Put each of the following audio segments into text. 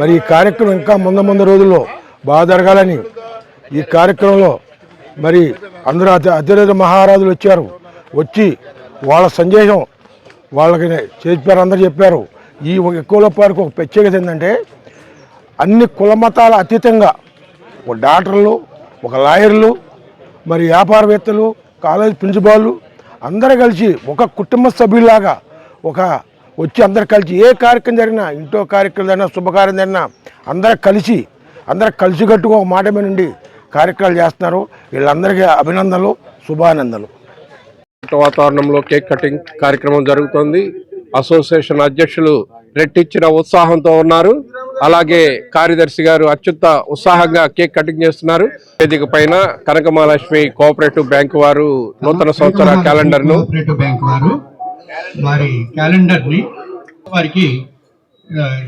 మరి ఈ కార్యక్రమం ఇంకా ముందు రోజుల్లో బాగా జరగాలని ఈ కార్యక్రమంలో మరి అందరూ అతిరథ మహారాజులు వచ్చి వాళ్ళ సందేశం వాళ్ళకి చెప్పారు, అందరూ చెప్పారు. ఈ ఎక్కువలో పార్కు ఒక ప్రత్యేకత ఏంటంటే అన్ని కుల మతాల అతీతంగా ఒక డాక్టర్లు, ఒక లాయర్లు, మరి వ్యాపారవేత్తలు, కాలేజ్ ప్రిన్సిపాళ్ళు అందరూ కలిసి ఒక కుటుంబ సభ్యులాగా వచ్చి అందరు కలిసి ఏ కార్యక్రమం జరిగినా, ఇంట్లో కార్యక్రమం జరిగినా, శుభకార్యం జరిగినా అందరూ కలిసికట్టుగా ఒక మాట మీద నుండి కార్యక్రమాలు చేస్తున్నారు. వీళ్ళందరికీ అభినందనలు, శుభానందనలు. వాతావరణంలో కేక్ కటింగ్ కార్యక్రమం జరుగుతోంది. అసోసియేషన్ అధ్యక్షులు రెట్టించిన ఉత్సాహంతో ఉన్నారు. అలాగే కార్యదర్శి గారు అత్యంత ఉత్సాహంగా కేక్ కటింగ్ చేస్తున్నారు. వేదిక పైన కనకమహాలక్ష్మి కోఆపరేటివ్ బ్యాంక్ వారు నూతన సంవత్సర క్యాలెండర్ ను వారికి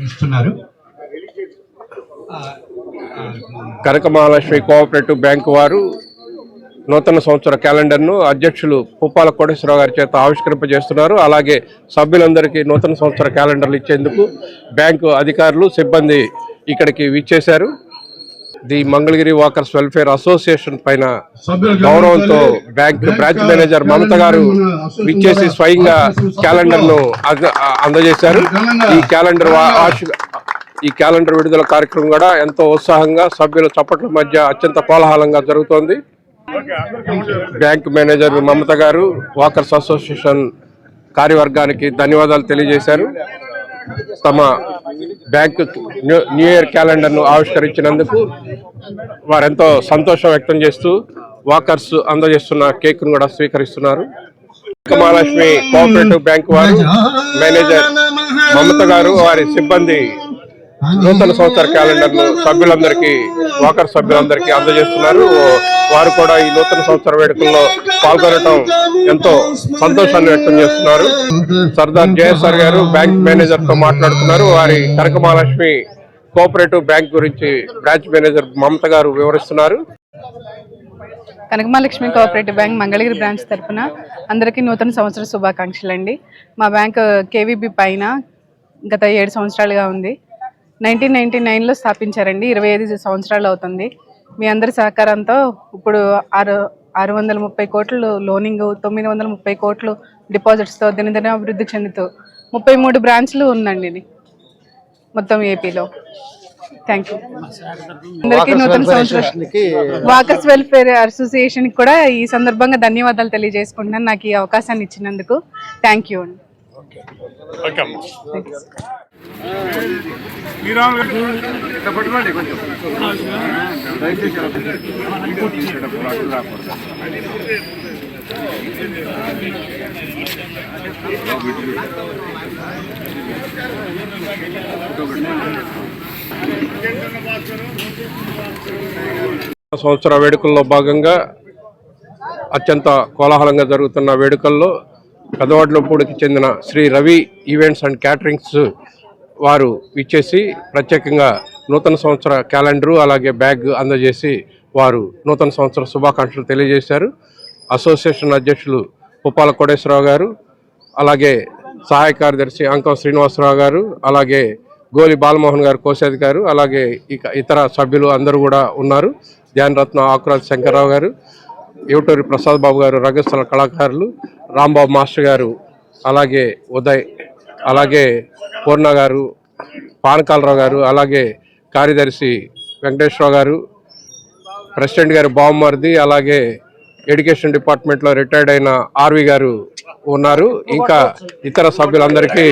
ఇస్తున్నారు. కనకమహాలక్ష్మి కోఆపరేటివ్ బ్యాంక్ వారు నూతన సంవత్సర క్యాలెండర్ను అధ్యక్షులు పుప్పాల కోటేశ్వరరావు గారి చేత ఆవిష్కరింపజేస్తున్నారు. అలాగే సభ్యులందరికీ నూతన సంవత్సర క్యాలెండర్లు ఇచ్చేందుకు బ్యాంకు అధికారులు, సిబ్బంది ఇక్కడికి విచ్చేశారు. The Mangalagiri walkers welfare association పైన గౌరవంతో బ్రాంచ్ మేనేజర్ మమత గారు విచ్చేసి స్వయంగా క్యాలెండర్ను అందజేశారు. ఈ క్యాలెండర్ విడుదల కార్యక్రమం కూడా ఎంతో ఉత్సాహంగా సభ్యుల చప్పట్ల మధ్య అత్యంత కోలాహలంగా జరుగుతోంది. బ్యాంక్ మేనేజర్ మమత గారు వాకర్స్ అసోసియేషన్ కార్యవర్గానికి ధన్యవాదాలు తెలియజేశారు. తమ బ్యాంక్ న్యూ ఇయర్ క్యాలెండర్ను ఆవిష్కరించినందుకు వారెంతో సంతోషం వ్యక్తం చేస్తూ వాకర్స్ అందజేస్తున్న కేక్ను కూడా స్వీకరిస్తున్నారు. కనకమహాలక్ష్మి కోఆపరేటివ్ బ్యాంక్ వారు మేనేజర్ మమత గారు వారి సిబ్బంది నూతన సంవత్సర క్యాలెండర్ ను వాకర్ సభ్యులందరికీ అందజేస్తున్నారు. వారు కూడా ఈ నూతన సంవత్సర వేడుకల్లో పాల్గొనడం ఎంతో సంతోషాన్ని వ్యక్తం చేస్తున్నారు. సర్దార్ జయసార్ గారు బ్యాంక్ మేనేజర్ తో మాట్లాడుతున్నారు. వారి కనకమహాలక్ష్మి కోఆపరేటివ్ బ్యాంక్ గురించి బ్రాంచ్ మేనేజర్ మమత గారు వివరిస్తున్నారు. Kanakamahalakshmi cooperative bank Mangalagiri branch తరఫున అందరికీ నూతన సంవత్సర శుభాకాంక్షలు అండి. మా బ్యాంక్ కేవీబీ పైన గత 7 సంవత్సరాలుగా ఉంది. 1999లో స్థాపించారండి. 25 సంవత్సరాలు అవుతుంది. మీ అందరి సహకారంతో ఇప్పుడు 630 కోట్లు లోనింగ్, 930 కోట్లు డిపాజిట్స్తో దినదిన అభివృద్ధి చెందుతూ 33 బ్రాంచ్లు ఉందండి ఇది మొత్తం ఏపీలో. Thank you. అందరికీ నూతన సంవత్సరం వాకర్స్ వెల్ఫేర్ అసోసియేషన్ కూడా ఈ సందర్భంగా ధన్యవాదాలు తెలియజేసుకుంటున్నాను నాకు ఈ అవకాశాన్ని ఇచ్చినందుకు. థ్యాంక్ యూ అండి. సంవత్సర వేడుకల్లో భాగంగా అత్యంత కోలాహలంగా జరుగుతున్న వేడుకల్లో పెదవడ్లపూడికి చెందిన Shri Ravi events and caterings వారు ఇచ్చేసి ప్రత్యేకంగా నూతన సంవత్సర క్యాలెండరు అలాగే బ్యాగ్ అందజేసి వారు నూతన సంవత్సర శుభాకాంక్షలు తెలియజేశారు. అసోసియేషన్ అధ్యక్షులు పుప్పాల కోటేశ్వరరావు గారు, అలాగే సహాయ కార్యదర్శి అంకం శ్రీనివాసరావు గారు, అలాగే గోలి బాలమోహన్ గారు కోశాధికారు, అలాగే ఇతర సభ్యులు అందరూ కూడా ఉన్నారు. ధ్యానరత్న ఆకురాజ్ శంకర్రావు గారు, యువటూరి ప్రసాద్ బాబు గారు, రంగస్థల కళాకారులు, రాంబాబు మాస్టర్ గారు, అలాగే ఉదయ్, అలాగే పూర్ణ గారు, పానకాలరావు గారు, అలాగే కార్యదర్శి వెంకటేశ్వరరావు గారు, ప్రెసిడెంట్ గారు బావమర్ది, అలాగే ఎడ్యుకేషన్ డిపార్ట్మెంట్లో రిటైర్డ్ అయిన ఆర్వి గారు ఉన్నారు. ఇంకా ఇతర సభ్యులందరికీ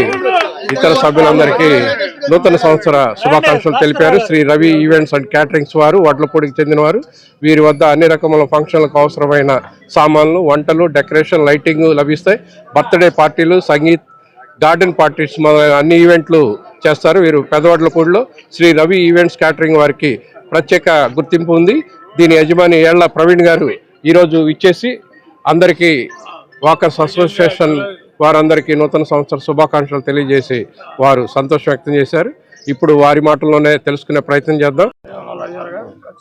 నూతన సంవత్సర శుభాకాంక్షలు తెలిపారు. Shri Ravi events and caterings వారు వడ్లపూడికి చెందినవారు. వీరి వద్ద అన్ని రకముల ఫంక్షన్లకు అవసరమైన సామాన్లు, వంటలు, డెకరేషన్, లైటింగ్ లభిస్తాయి. బర్త్డే పార్టీలు, సంగీత్, గార్డెన్ పార్టీస్ మొదలైన అన్ని ఈవెంట్లు చేస్తారు. వీరు పెదవడ్లపూడిలో శ్రీ రవి ఈవెంట్స్ క్యాటరింగ్ వారికి ప్రత్యేక గుర్తింపు ఉంది. దీని యజమాని ఏళ్ల ప్రవీణ్ గారు ఈరోజు ఇచ్చేసి అందరికీ వాకర్స్ అసోసియేషన్ వారందరికీ నూతన సంవత్సర శుభాకాంక్షలు తెలియజేసి వారు సంతోషం వ్యక్తం చేశారు. ఇప్పుడు వారి మాటల్లోనే తెలుసుకునే ప్రయత్నం చేద్దాం.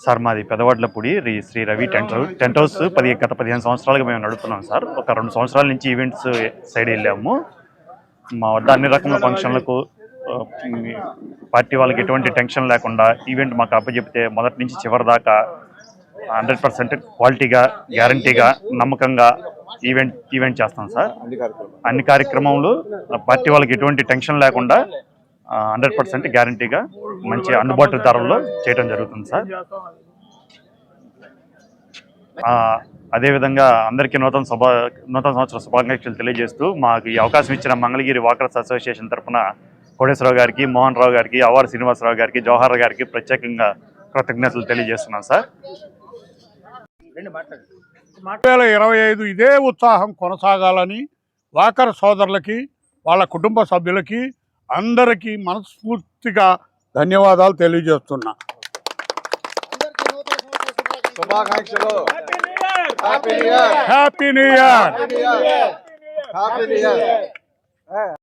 సార్ మాది పెదవడ్లపూడి శ్రీ రవి టెంట్ హౌస్ గత 15 సంవత్సరాలుగా మేము నడుపుతున్నాం సార్. ఒక 2 సంవత్సరాల నుంచి ఈవెంట్స్ సైడ్ వెళ్ళాము. మా వద్ద అన్ని రకముల ఫంక్షన్లకు పార్టీ వాళ్ళకి ఎటువంటి టెన్షన్ లేకుండా ఈవెంట్ మాకు అప్పచెప్తే మొదటి నుంచి చివరి దాకా 100% క్వాలిటీగా, గ్యారంటీగా, నమ్మకంగా ఈవెంట్ చేస్తాం సార్. అన్ని కార్యక్రమంలో పార్టీ వాళ్ళకి ఎటువంటి టెన్షన్ లేకుండా 100% గ్యారంటీగా మంచి అందుబాటు ధరల్లో చేయడం జరుగుతుంది సార్. అదేవిధంగా అందరికీ నూతన సంవత్సర శుభాకాంక్షలు తెలియజేస్తూ మాకు ఈ అవకాశం ఇచ్చిన మంగళగిరి వాకర్స్ అసోసియేషన్ తరఫున కోటేశ్వరరావు గారికి, మోహన్ రావు గారికి, అవార్ శ్రీనివాసరావు గారికి, జవహర్ గారికి ప్రత్యేకంగా కృతజ్ఞతలు తెలియజేస్తున్నాం సార్. 2025 ఇదే ఉత్సాహం కొనసాగాలని వాకర్ సోదరులకి, వాళ్ళ కుటుంబ సభ్యులకి అందరికీ మనస్ఫూర్తిగా ధన్యవాదాలు తెలియజేస్తున్నా. Happy new year.